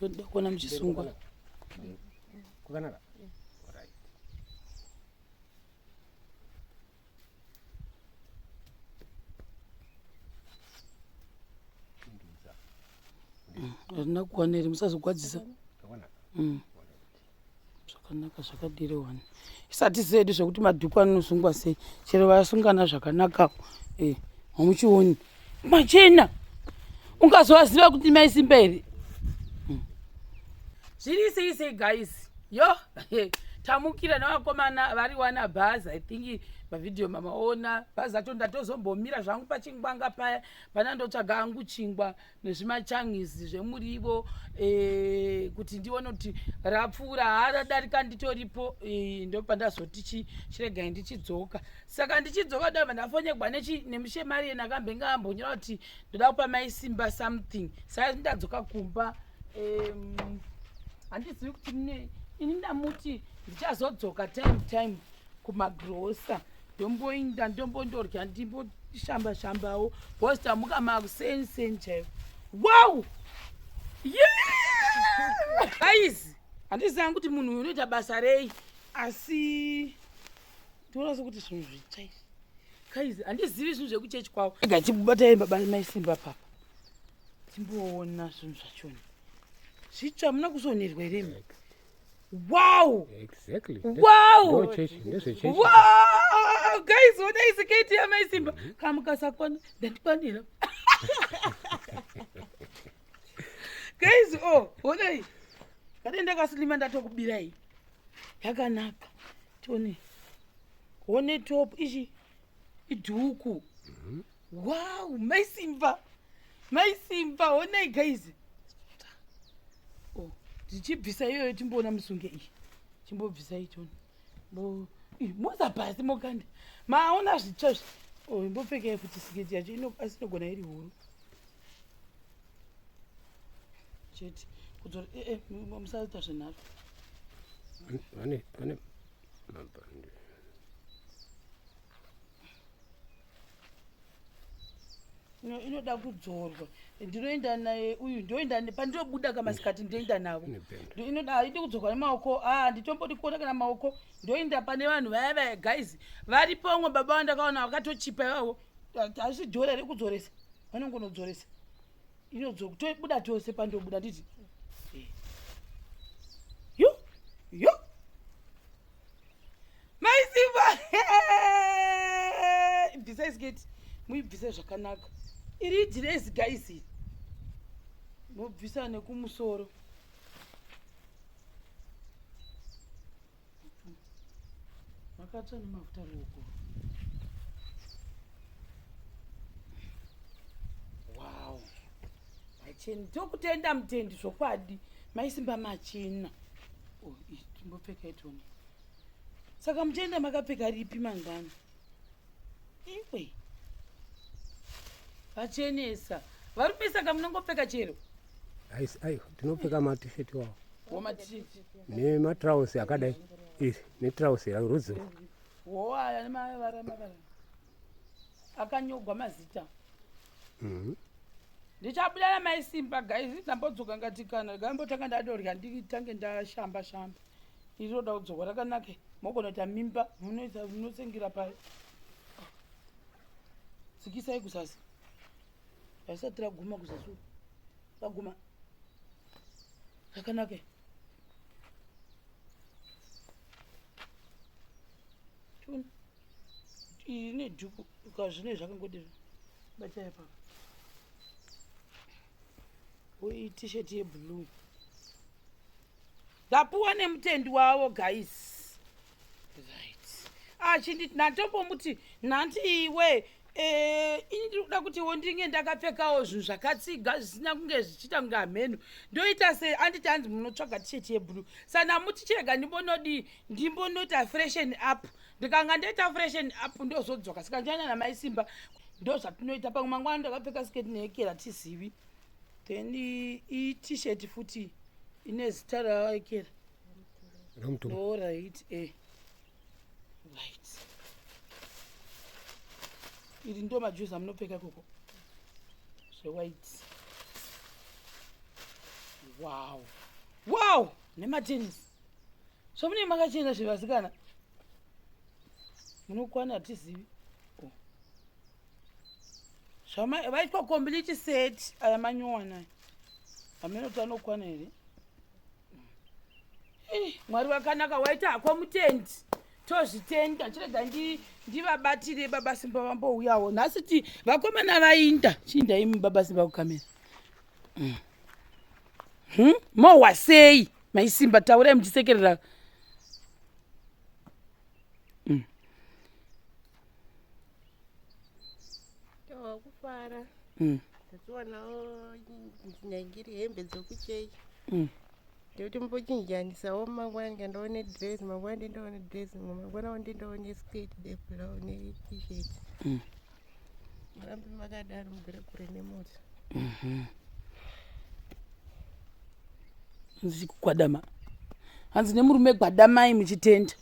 shoda kuona muchisungwa kwakanaka hazvina kuwana here musazogwadzisa zvakanaka zvakadire wani isati zedu zvekuti madhuku anosungwa sei chero vasungana zvakanakawo hamuchioni machena ungazovaziva kuti maisimba here zviri sei sei guys yo tamukira navakomana vari wana bhazi I think mavhidhiyo mamaona bhazi acho ndatozombomira zvangu pachingwanga paya panandotsvaga angu chingwa nezvimachangisi zvemurivo kuti ndione kuti rapfuura haradarika nditoripo ndopandazoti chiregai ndichidzoka saka ndichidzoka dava ndafonyegwa nemushemarieni akambenga ambonyora kuti ndoda kupa maisimba something saka ndadzoka kumba handizivi kuti ini ndamuti ndichazodzoka time kumagrosa ndomboinda ndombondorya ndimboshamba-shambawo bhosi tamuka makuseni chaivo wow aizi handizivi kuti munhu uyu unoita basa rei asi toona sekuti zvinhu zvitsva izvi kaizi handizivi zvinhu zvekuchechi kwavo ega chibatai maisimba papa timboona zvinhu zvachona zvitsva muna kuzonerwa here wow exactly wow wow guys ona isiketi yamaisimba kamukasakwana ndandipanira guys onai kade ndakasilima ndatokubirai yakanaka tione one top ichi idhuku wow maisimba onai guys ndichibvisa iyoyo timboona musunge iyi chimbobvisa ichona moza bhasi mokanda maona zvitsva imbopfekai kuti siketi yacho asi inogona iri huru chete kudzori musaita zvenharo vane mabhandi inoda kudzorwa ndinoenda naye uyu ndoenda pandinobuda kamasikati ndoenda navo inoda haidi kudzorwa nemaoko nditombodi kuona kana maoko ndoenda pane vanhu vaya guys vari pomwe baba vandakaona vakatochipa ivavo hasi dhora rekudzoresa vanongonodzoresa tobuda tose pandobuda nditi yo maisimba bvisai siketi muibvise zvakanaka iri dhirezi gaisi mobvisa nekumusoro makatsva nemafuta ruoko wow machena tokutenda mutendi zvokwadi maisimba machena timbopfeka itoni saka muchienda makapfeka ripi mangwana iwe vachenesa varume saka munongopfeka chero ai tinopfeka matisheti wavo womatisheti nematrausi akadai netrausi rudzi aya nemavara akanyogwa mazita ndichabuda namaisimba gaisi ndambodzoka ngatikana gambotanga ndadorya nditange ndashamba iriroda kudzokwa rakanaka mogonoita mimba munosengira payo dzikisai kuzasi haisati raguma kuzasi raguma rakanaka iyi nedhuku ukazvine zvakangodira batai papa iyi tisheti yeblue ndapuwa nemutendi wavo guys right chinditi natombomuti nanti iwe ini ndikuda kuti ndinge ndakapfekawo zvinhu zvakatsiga zvisina kunge zvichiita kunge hameno ndoita se anditi hanzi munotsvaga tisheti yeblue sana muti chirega ndimbonota freshen up ndikanga ndoita freshen up ndozodzoka saka ndichanya namaisimba ndo zvatinoita pamwe mangwana ndakapfeka sketi nehekera tizivi then itisheti futi ine zita raekera right right iri ndo majuzi amunopfeka koko zvewhite wow nematenisi zvomune makachena zvevasikana munokwana hatizivi vaitwa complete set aya manyowana amenoti anokwana here mwari wakanaka waita hako mutendi tozvitenda chirega ndivabatire baba simba vambouyawo nhasi ti vakomana vainda chiinda imi baba simba kukamera mohwa sei maisimba taurai muchisekerera wakufara ndatiwanawo ndinangiri hembe dzokuchechi ndekuti mbochinjanisawo mangwana ngandaone dress mangwana ndendaone dress mangwana ndendaone skate debrown t-shirt murambe makadaro mugare kure nemota kugwadama hanzi nemurume gwadamai muchitenda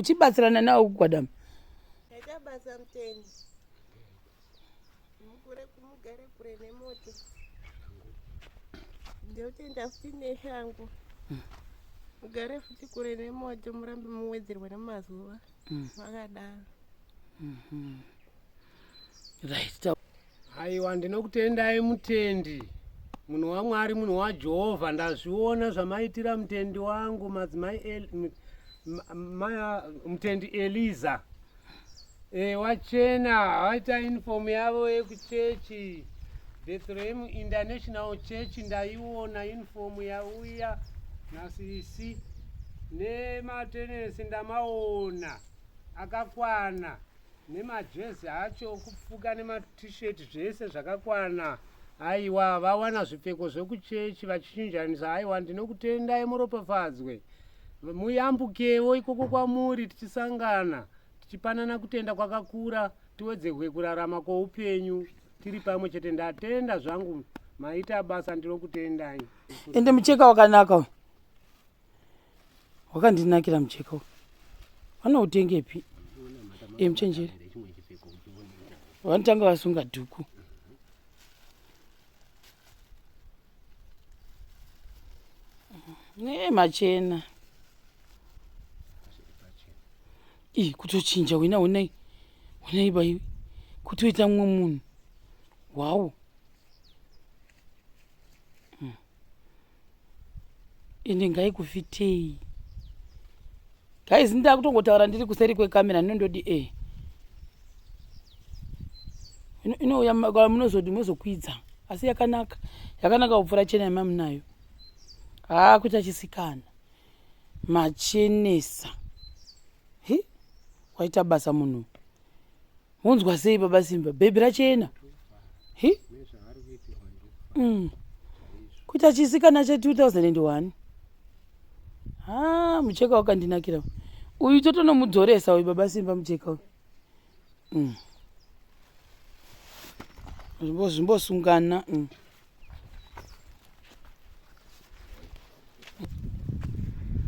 chibatsirana nawo kugwadama achabasa mutendi mugare kure nemoto ndotenda futi neshangu mugare futi kure nemoto murambe muwedzerwa nemazuva vakadaro right aiwa ndinokutendai mutendi munhu waMwari munhu waJehovha ndazviona zvamaitira mutendi wangu madzimai mutendi Eliza wachena waita uniform yavo yekuchechi Bethlehem International Church ndaiona uniform yauya nasisi nematenesi ndamaona akakwana nemajezi acho okupfuka nematisheti zvese zvakakwana aiwa vawana zvipfeko zvekuchechi vachichinjanisa aiwa ndinokutendai muropafadzwe muyambukewo ikoko kwamuri tichisangana tichipanana kutenda kwakakura tiwedzerwe kurarama kwoupenyu tiri pamwe chete ndatenda zvangu maita basa ndinokutendai ende mucheka wakanaka wakandinakira mucheka vanoutengepi muchenjeri vanotanga vasunga dhuku machena kutochinja wina unai bai kutoita mumwe munhu wow ende ngaikufitei gaizi ndaa kutongotaura ndiri kuseri kwekamera ndinondodi inouya munozoti mozokwidza asi yakanaka kupfuura chena yemamunayo kuita chisikana machenesa waita basa munhu unzwa sei baba simba bhebhi rachena kuita chisikana che2001 mucheka wakandinakira uyu totonomudzoresa uyu baba simba mucheka uyu zvimbosungana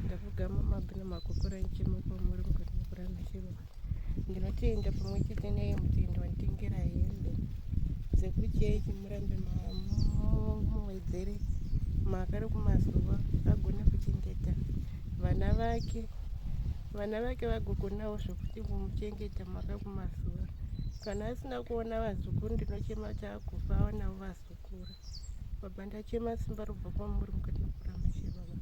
ndakugama mabhina makokora nchimupamuri mukati mekuramishiro ndinotenda pamwe chete neye mutendo wanditengera hembe dzekuchechi murambe muwedzere makare kumazuva agone kuchengeta vana vake vagogonawo zvokuti kumuchengeta maka kumazuva kana asina kuona vazukuru ndinochema chaakufa aonawo vazukuru baba ndachema simba robva kwamuri mukati mekuramishiro baba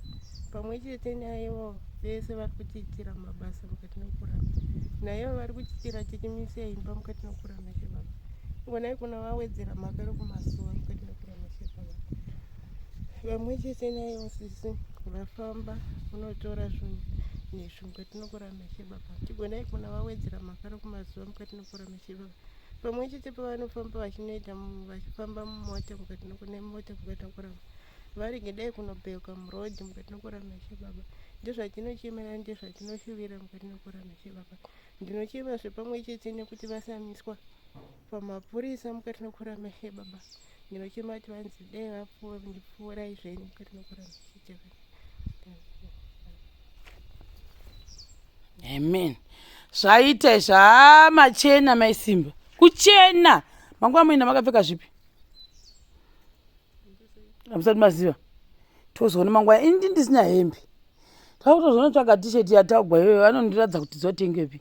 pamwe chete naivo vese vari kuchiitira mabasa mukati mekurama naivo vari kuchiitira chichimisa imba mukati mekurama chebaba ngonai kuna wawedzera makare kumazuva mukati mekurama chebaba vamwe chete naivo sisi vafamba unotora zvinhu nezvi mukati mekurama chebaba tigonai kuna wawedzera makare kumazuva mukati mekurama chebaba pamwe chete pavanofamba vachifamba mumota mukati nemota mukati mekurama varingedai kunobheuka murodhi mukati mekurama chebaba ndozvatinochemera ndezvatinoshuvira mukati mekurama chebaba ndinochemazve pamwe chete nekuti vasamiswa pamapurisa mukati mekurama chebaba ndinochema kuti vanzi dai vapfuurai zvenyu mukati mekurama chebaba. Amen. Zvaita zvamachena maisimba kuchena mangwana muina makapfeka zvipi hamusati maziva tozoona manguva ini ndisina hembe takutozonotsvaga tisheti yatagwa iyoyo anondiradza kuti dzotengepi